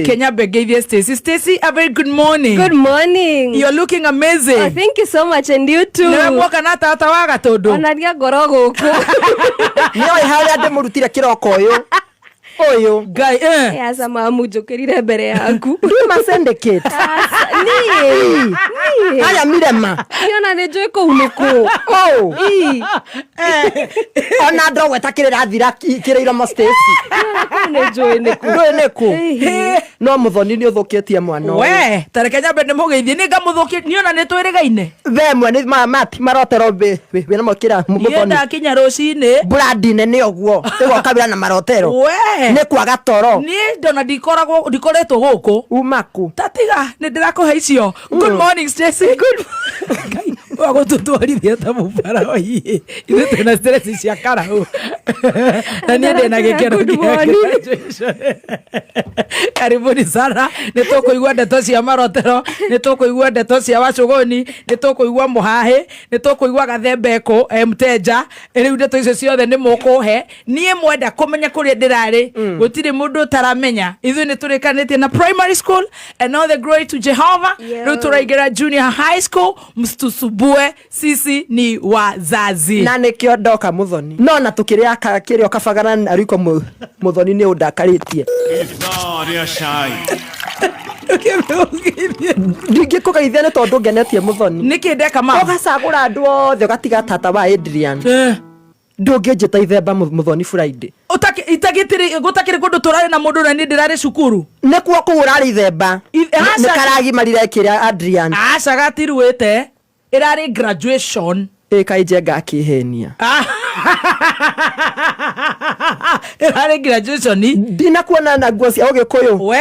Kenya Begeithia Stacy. Stacy, a very good morning. Good morning. You're looking amazing. Oh, thank you so much, and you too. Nemoka na tata waga todo. Onaria ngoro guku. Niyo ihari ande murutire kiroko uyu. Oyo guy Asa mamujukirire mbere yaku. Duma syndicate. Ni. Aya mirema. Yona nejo ko uniku. Oh. Ona ndo wetakirira thira kireiro mo Stacy. Nejo neku. Neku. No muthoni ni uthukitie mwana. We, tarekenya bende mugeithie ni ngamuthukie niona ni twirigaine. Vemwe ni mati marotero be na mokira muthoni. Yenda kinya rocine. Brandine ni ogwo. Tego kabira na marotero. We. Ni kwaga toro. Ni ndona ndikoretwo guku. Umaku. Tatiga ni ndirakuhe icio. Good morning Stacy. Good. Wago tutwarithia ta mubara wa hii. Ithe tena stress cia karau. Na ni ndena gikero. Karibuni sana. Ni tukuigua ndeto cia marotero, ni tukuigua ndeto cia wacuguni, ni tukuigua muhahe, ni tukuigua gathembeko mteja. Riu ndeto icio ciothe ni mukuhe. Nie mwenda kumenya kuri ndirari. Gutire mundu taramenya. Ithu ni turikanitie na primary school and all the glory to Jehovah. Riu turaigera junior high school. Mstusubue, sisi ni wazazi. Na nikio ndoka muthoni. No na tukiria kirio kabagana ariko muthoni ni undakaritie. Ria shai. Ndingiko kaithia ne tondu ngenetie muthoni. Niki ndeka ma. Ogacagura andu othe gatiga tata wa Adrian. Ndungejeta ithemba muthoni Friday. Itagitiri gutakiri kundu turare na mundu na ni ndirare cukuru. Nekuo kuurari ithemba. Nikaragi marire kiria Adrian. Aca gatiruite. Irari graduation. Kaije ngakihenia. Irari graduation ni. Dina kuona na nguo cia Ugikuyu. We,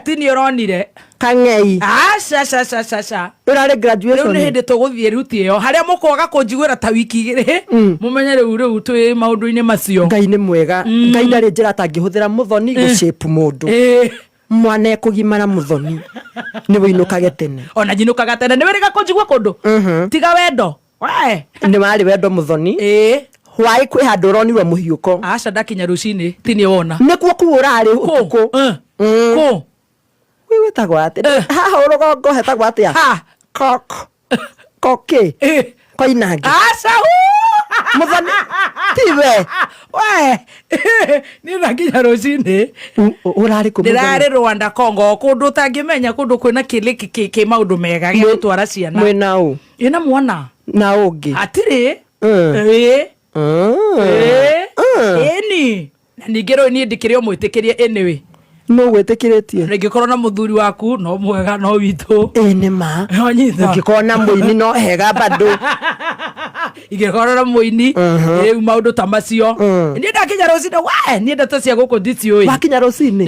tini uronire. Kang'ei. Aca. Irari graduation. Riu ni hindi tuguthie ruti iyo. Haria mukoga kunjiguira ta wiki igiri. Mumenye riu twi maundu-ini macio. Ngai ni mwega. Ngai ndari njira tangihuthira muthoni gucape mundu. Mwana ekugimara muthoni. Ni wiinukage tene. Ona jinukaga tene ni wiriga kunjigua kundu. Tiga wendo. We. Ni mari wendo muthoni. Wai kwi handu uronirwo muhiuko. Aca ndakinya rucini tini wona. Nekuo kuurari utuko. Ko. Wewe tagwate. Ha urogongo hetagwa atia. Ha. Kok. Koke. Koinangi. Aca. Muthoni. Tiwe. We. Ni ndakinya rucini. Urari ku. Ndirari Rwanda Congo kundu tangimenya kundu kwina kiliki ki maundu mega gitwara ciana. Mwena u. Ina mwana. Na ungi. Atiri. Eni. Na ningero ni ndikirio mwitikirie enewe. No gwetikiretie. Ngikorwo na muthuri waku no mwega no witu. Ene ma. Ngikorwo na muini no hega bado. Igikorwo na muini. Maundu ta macio. Ni ndakinya rucini we ni ndeto cia guku nditi oi. Wakinya rucini.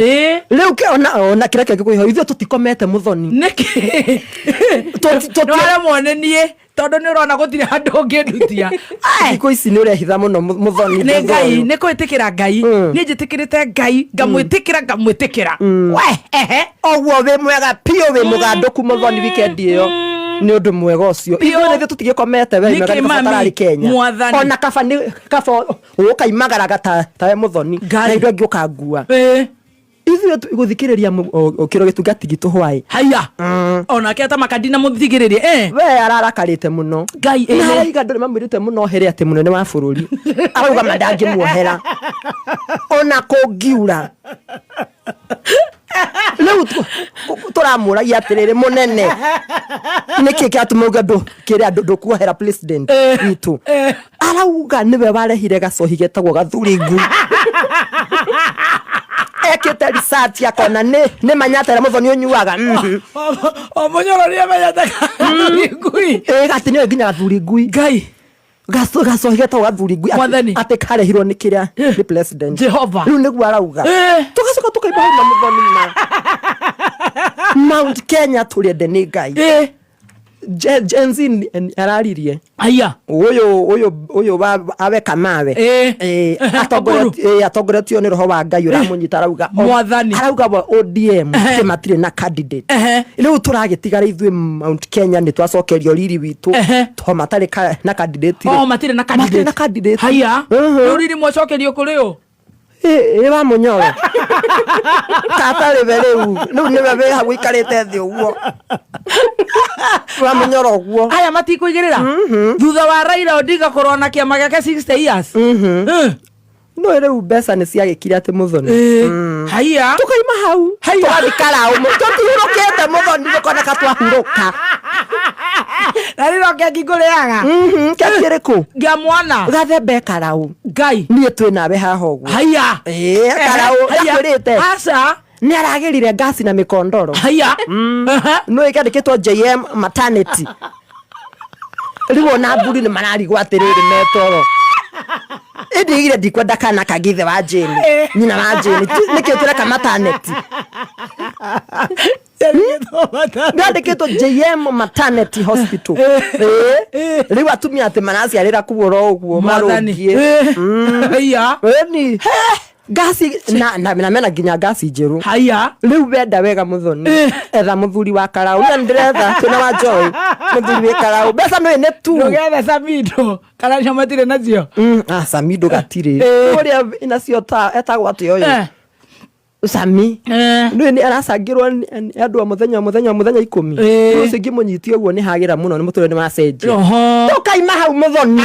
Riu ke ona kira ke gikuiho ithu tutikomete muthoni. Niki. Twara monenie. Tondu ni urona gutire handu ngirutia. Iko ici ni urehitha muno muthoni. Ni Ngai ni kwitikira Ngai. Ni njitikirite Ngai ngamwitikira. We ogwo we mwega pio we muganduku muthoni weekend iyo. Ni undu mwega ucio. Ithu ni tutigikomete we mwega ni Kenya. Ona kaba ni kaba ukaimagara gata tawe muthoni. Na indo ngiuka ngua. Ithu guthikiriria okiro gitungati gitu hwai. Haya. Ona keta makadina muthigiririe we ararakarite muno. Ngai na iga ndore mamwirite muno here ati munene wa bururi. Arauga mandangi muohera. Ona kungiura. Leo turamuragia atiriri munene. Niki kiatumuga ndo kiria ndo kuohera president witu. Arauga niwe warehire gacohi getagwo Gathuringu. Ekete research yakona ni manyatera muthoni unyuaga. Omonyoro ria manyatera ngui. Gati ni nginya Gathuringui. Ngai. Gaso higeta Gathuringui. Ate karehirwo ni kiria ni president. Jehova. Riu niguo arauga. Tugacoka tukaiba na muthoni ma. Mount Kenya turende ni Ngai. Jenzi araririe. Aya. Uyo aweka mawe. Atogoretio ni roho wa Ngai uramunyita arauga. Mwathani. Arauga wa ODM matire na candidate. Riu turagitigara ithuĩ Mount Kenya ni twacokerio riri witu. To matare na candidate. Matire na candidate. Matire na candidate. Haya. Riu riri mwacokerio kuri u. wa munyoro katari rĩu nĩ we ha gũikarĩte thĩ ũguo wa munyoro ũguo aya matikũigĩrĩra thutha wa Raila Odinga kũrũa na kĩama gĩake 60 years no rĩu mbeca nĩ ciagĩkire atĩ Muthoni haiya tukaima hau twathikara tũtihurũkĩte Muthoni tũkoneka twahurũka na rĩrĩa kĩngĩkũrĩaga kĩrĩkũ ngĩamwana gathembe karaũ Ngai niĩ twĩ nawe haha ũguo haiya karaũ ndakwĩrĩte aca nĩ aragĩrire ngasi na mĩkondoro haiya no ĩkandĩkĩtwo JM maternity rĩu ona mburi nĩ mararigwo atĩrĩrĩ metoro ndigire ndikwenda kana kagithe wa Jane nyina wa Jane nĩkĩo tũreka maternity ngandĩkĩtwo JM maternity hospital rĩu atumia atĩ maraciarĩra kuora ũguo marũngie haiya ni ngasi na mena nginya ngasi njerũ haiya rĩu wenda wega Muthoni etha mũthuri wa karaũ na ndĩretha twĩna wa Joy mũthuri wa karaũ mbeca no ene tu ngetha Samido kana nyamatire nacio Samido gatirĩ ũrĩa inacio ta etagwo atĩ ũyũ Sami no ni aracangirwo andũ a mũthenya 10 ũcio ngĩmũnyitia ũguo nĩ hagĩra mũno nĩ mũtũrĩ nĩ macenjia tukaima hau Muthoni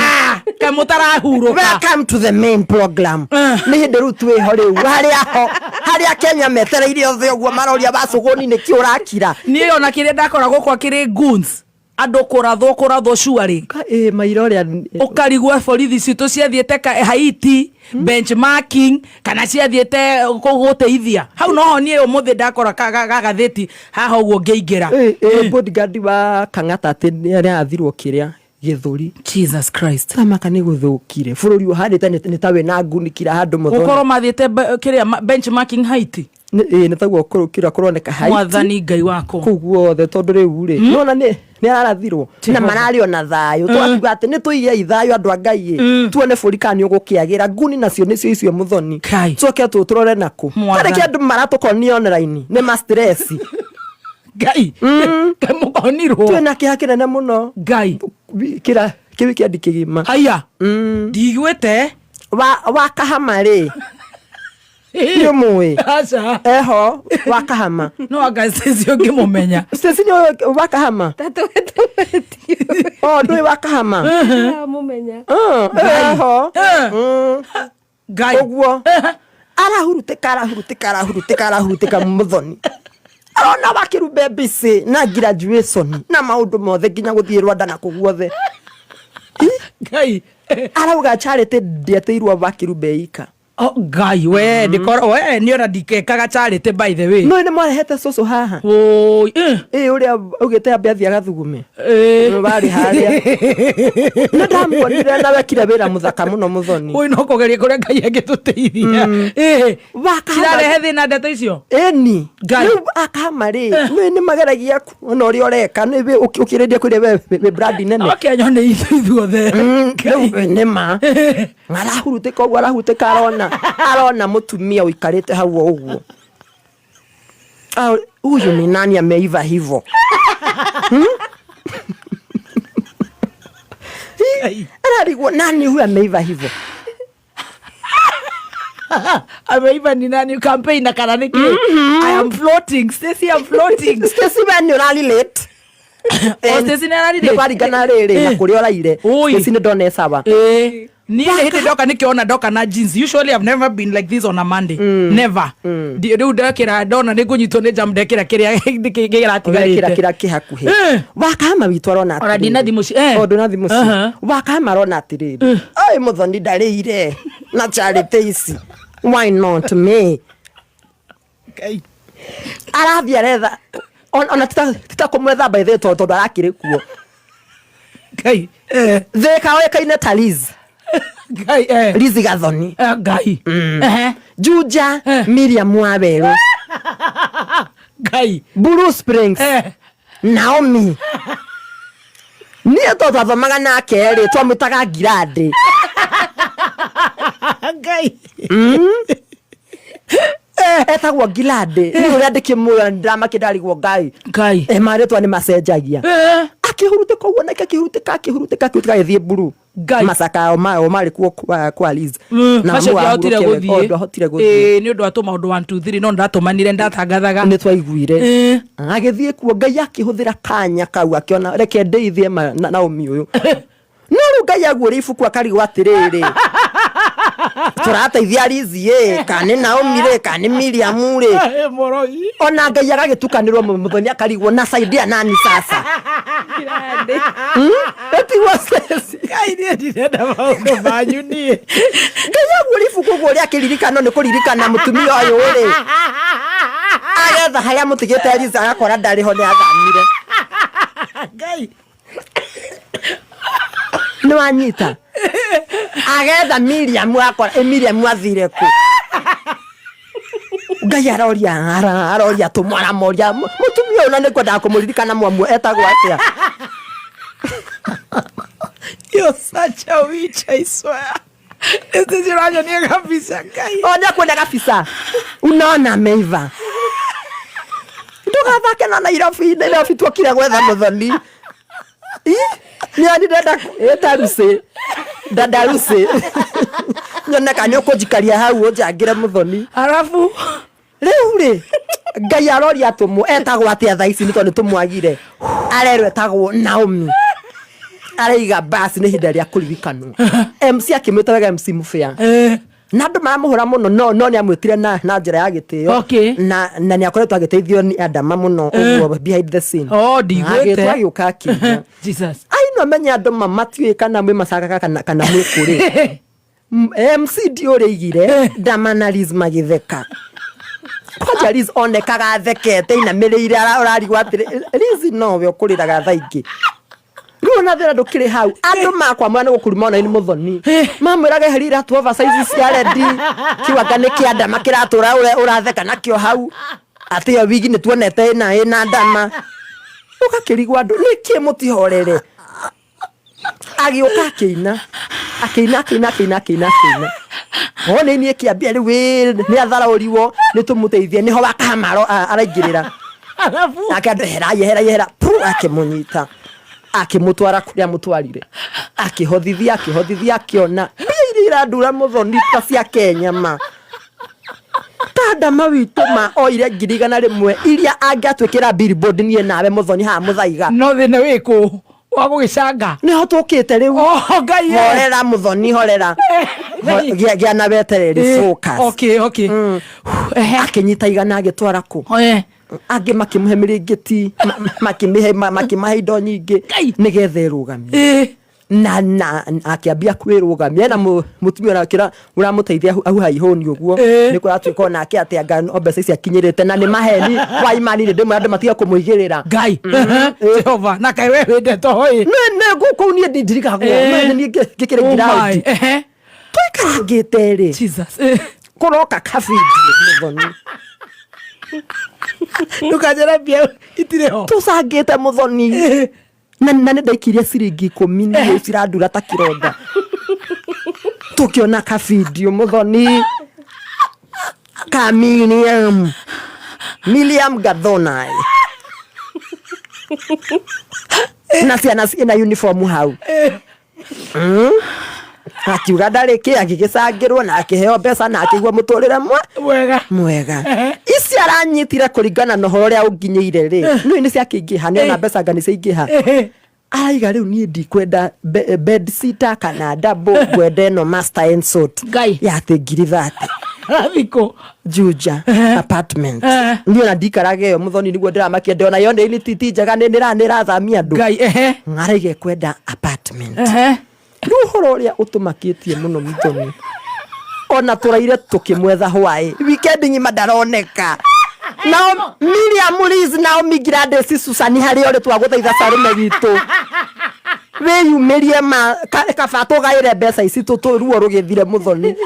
ka mũtarahurũka welcome to the main program nĩ hĩndĩ rĩu twĩho rĩu harĩa Kenya metereire othe ũguo maroria bacũgũni nĩkĩ ũrakira niĩ ona kĩrĩa ndakora gũkwa kĩrĩ goons andũ kũrathwo cuarĩ mairo ũrĩa ũkarigwo borithi citũ ciathiĩte Haiti benchmarking kana ciathiĩte gũteithia hau noho niĩ ũmũthĩ ndakora gagathĩti haha ũguo ngĩingĩra bodyguard wa Kang'ata atĩ nĩ arathirwo kĩrĩa gĩthũri Jesus Christ samaka nĩ gũthũkire bũrũri ũhandĩte nĩ ta we na ngunikira handũ Muthoni gũkorwo mathiĩte kĩrĩa benchmarking Haiti nĩ taguo kĩrĩa kũroneka Haiti Mwathani Ngai wako kũu guothe tondũ rĩu rĩ nona nĩ ararathirwo na mararĩo na thayũ twakiuga atĩ nĩ tũiye ithayũ andũ a Ngai tuone bũrũri kana nĩũgũkĩagĩra nguni nacio nĩcio icio Muthoni coke tũtũrore nakũ tarĩki andũ maratũkonia online nĩ ma stress Ngai mũkonirwo twĩna kĩha kĩnene mũno Ngai kĩra kĩandi kĩgima haiya ndigwĩte wa Kahama rĩ nĩ mũĩ aca eho wa Kahama no anga station ngĩmũmenya station wa Kahama ndũĩ wa Kahama mũmenya eho Ngai ũguo arahurutĩka Muthoni arona bakĩrumbe mbici na graduation na maũndũ mothe nginya gũthiĩ Rwanda na kũguothe Ngai arauga Charity ndĩeteirwo bakĩrumbe ika Ngai we ndikoro we nĩ ona ndikekaga Charity by the way no nĩ marehete cũcũ haha oi ũrĩa ugĩte ambe athiĩ agathugume bari harĩa na ndamuonire na wekire wĩra mũthaka mũno Muthoni oi no kũgeria kũrĩa Ngai angĩtũteithia cirarehe thĩna ndeto icio ĩni rĩu Akahama rĩ nĩ mageragia ona ũrĩa ũreka nĩ ũkĩrĩndie kũrĩa we brand nene Kenya nĩ ithuothe nĩ ma arahurutĩka ũguo arahurutĩka arona mũtumia ũikarĩte hau ũguo huyu ni nani ameiva hivyo anarigwa nani huyu ameiva hivyo ameiva ni nani campaign na kana niki I am floating Stacy I'm floating Stacy when you rally late Stacy nĩ ararire nĩwarigana rĩrĩ na kũrĩa ũraire Stacy nĩ ndona sawa niĩ hĩndĩ ndoka nĩkĩona ndoka na jeans usually I've never been like this on a Monday never rĩu ndekĩra ndona nĩngũnyitwo nĩ jam ndekĩra kĩrĩa kĩhakuhĩ wa Kahama witũ arona atĩrĩrĩ ndina thimũ ndona thimũ wa Kahama arona atĩrĩrĩ ai Muthoni ndarĩire na Charity ici why not me arathia retha ona tita kũmwetha by the tondũ arakĩrĩ kuo Ngai theka oĩkaine ta Liz Ngai Liz Gathoni Ngai Juja Miriam Waweru Ngai Blue Springs Naomi niĩ tũthomaga nake rĩ twamwĩtaga Ngirandi Ngai etagwo Ngirandi nĩ ũrĩa ndĩkĩmũra drama kĩndarigwo Ngai Ngai marĩtwa nĩ macenjagia akihuruteka uona akihuruteka githie buru masaka o mari kwa Liz na mu ahotire guthie ni undu atuma undu 1 2 3 no ndatumanire ndatangathaga ni twaiguire agithie kuo Ngai akihuthira kanya kau akiona reke ndeithie na umi uyu no Ngai aguo ibuku akarigwo atiriri turateithia Liz kane Naomi kane Miriam ona Ngai agagitukanirwo Muthoni akarigwo na saidia nani sasa eti wasesi Ngai ni ndirenda maundu manyu nie Ngai aguo ibuku guo ria kiririkano ni kuririkana mutumia uyu ri agetha haria mutigite Liz agakora ndari ho ni athamire Ngai no anyita agetha Miriam athire ku Ngai aroria tumwana moria mutumia una ni kwenda kumuririkana mwamu etagwo atia you're such a witch, I swear. This is your anyonia kabisa Ngai onya kwenda kabisa unaona meiva ndugathake na Nairobi twakire gwetha Muthoni ni ani dada Rusi nyone kanyo kujikaria hau ojangire Muthoni arafu riu Ngai aroria tumu etagwo atia thaici ni tondu tumwagire arerwo etagwo Naomi araiga basi ni hinda ria kuririkanwo MC akimwitaga MC Mufia na andu maramuhura muno no ni amwitire na njira ya gitio na ni akoretwo agiteithio ni Adama muno uguo behind the scene digwete agiuka akinya Jesus no menya andu mamatiwe kana mwe macaka kana mwe kuri MC dio reigire Damana Liz magitheka kwa Liz onekaga thekete ina mireire urarigwa atire Liz no we ukuriraga thaingi Runa thera ndukire hau andu makwa mwana gukuruma ona ni Muthoni mamwiraga herira tu oversize cia ready kiwanga ni kianda makiratura uratheka nakio hau atio wigi ni tuonete ina ndama ukakirigwa andu niki mutihorere agiuka akina one ni kiambia riu ni athara uriwo ni tumuteithie niho wakamaro araingirira akandehera pu akimunyita akimutwara kuria mutwarire akihothithia akiona mbira ndura Muthoni ta cia Kenya ma tada mawitu ma oire ngirigana rimwe iria angatwikira billboard nie nawe Muthoni ha muthaiga no thina wiku wa gugicanga ni hotukite riu Ngai horera Muthoni horera gia na betereri focus akinyita igana agitwara ku angi makimuhe miringiti makimahe indo nyingi nigetha irugamie na akiambia kwirugamia na mutumia nakira uramuteithia au haihoni uguo ni kuratwika ona ake ati anga obesa ici akinyirite na ni maheni wa imani ni ndimwe andu matiga kumuigirira Ngai Jehova na kai we wende tohoi ne guku ni ndirikagwo ni ngikire ground tuikarangite ri Jesus kuroka kafidi Muthoni nukajera bia itireho tusangite Muthoni na ndaikiria ciringi 10 ni cirandura ta kironda tukiona ka video Muthoni ka Miriam Gathona na ciana ina uniform hau akiuga ndariki agigicangirwo na akiheo mbeca na akigwa muturire mwega ici aranyitire kuringana na horo ria unginyeire ri no ini ciakingiha ni na mbeca ngani ciingiha aiga riu ni ndikwenda bed sitter kana double gwende no master and sort ya ngiri 30 Raviko Juja apartment ndio na ndikarage yo Muthoni niguo ndiramakia ndona yo ni titi njega ni nirathamia andu ngarige kwenda apartment ruhoro ria utumakitie muno Muthoni ona turaire tukimwetha hwae weekend nyima ndaroneka na Miriam Liz na Migrade Susani hari ore twaguthaitha Sarume gitu we yumerie ma kabato gaire mbeca ici ruo rugithire Muthoni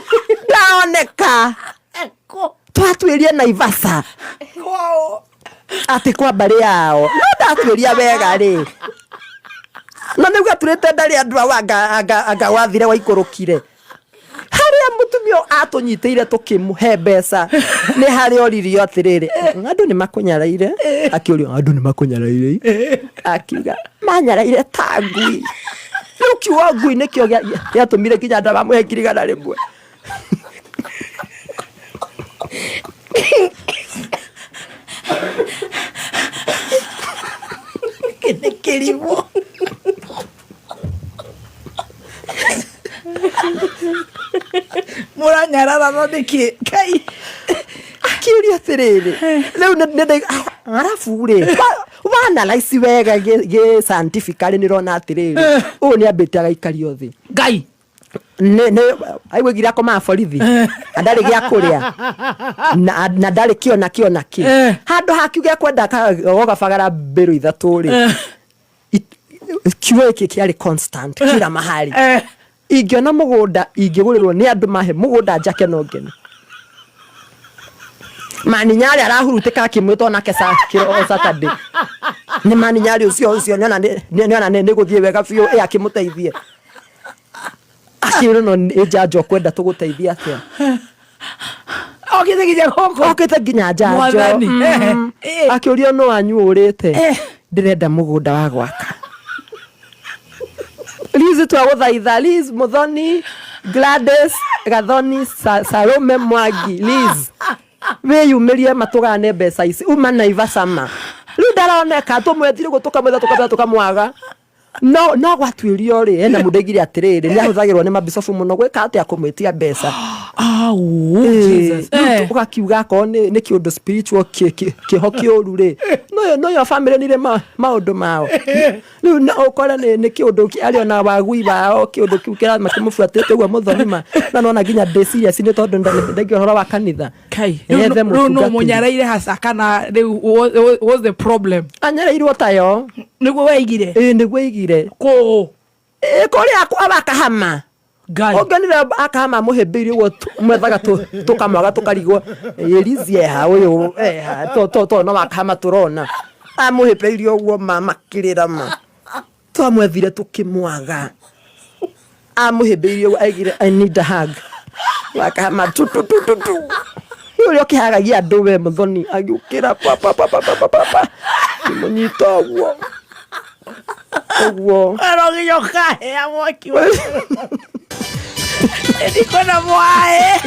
ndaoneka twatwirie Naivasha ati kwa bari yao no ndatwiria wega ri na niguo turite ndari andu anga wathire waikurukire hari Ria mutumio atunyiteire tukimuhe mbeca ni hari oririo atiriri andu ni makunyaraire akiurio andu ni makunyaraire akiuga manyaraire ta ngui riu kiugo ngui nikio giatumire kinya nda bamuhe ngirigana rimwe Kirimu muranyarara no niki kai akiuria atiriri riu nende arafu ri wana laisi wega ge scientifically nirona atiriri u ni ambite agaikario thi ngai ne aigwegire akoma borithi andari gia kuria na ndari kiona ki handu hakiuge kwenda gogabagara mbiru ithatu ri kiwe kiari constant kila mahali ingiona mugunda ingigurirwo ni andu mahe mugunda njake no ngene maninyari arahurutika kimwito nake kiro Saturday ni maninyari ucio nyona ni guthie wega biu akimuteithie akiro no ejajo kwenda tuguteithia atia okite ginya jajo akiurio no anyu urite ndirenda mugunda wa gwaka Liz twaguthaitha Liz Muthoni Gladys Gathoni Salome Mwangi Liz we yumirie matugane mbeca ici uma na ivasama riu ndaroneka tumwethire gutuka mwetha tukamwaga no gwatuirio ri ena mudegire atiriri ni ahuthagirwo ni mabisofu muno gwika atia kumwitia mbeca Jesus ugakiuga ko ni kiundu spiritual kihokiuru ri no family ni maundu mao riu na ukora ni kiundu ario na wagui bao kiundu kiu kira makimufuatite gwa Muthoni na nona ginya de serious ni tondu ndegi horo wa kanitha kai no munyaraire hasakana was the problem anyarairwo tayo niguo weigire niguo igire ko kuri akwa bakahama ngai onganire akahama muhembirie wo mwethaga tukamwaga tukarigwo Elizie ha uyu to no bakahama turona amuhembirie wo mama kirira ma twamwethire tukimwaga amuhembirie wo aigire I need a hug bakahama tu uyu kihagagia andu we Muthoni agiukira papa munyita wo Ogwo. Arogiyo kahe amwaki. Ndiko na mwae.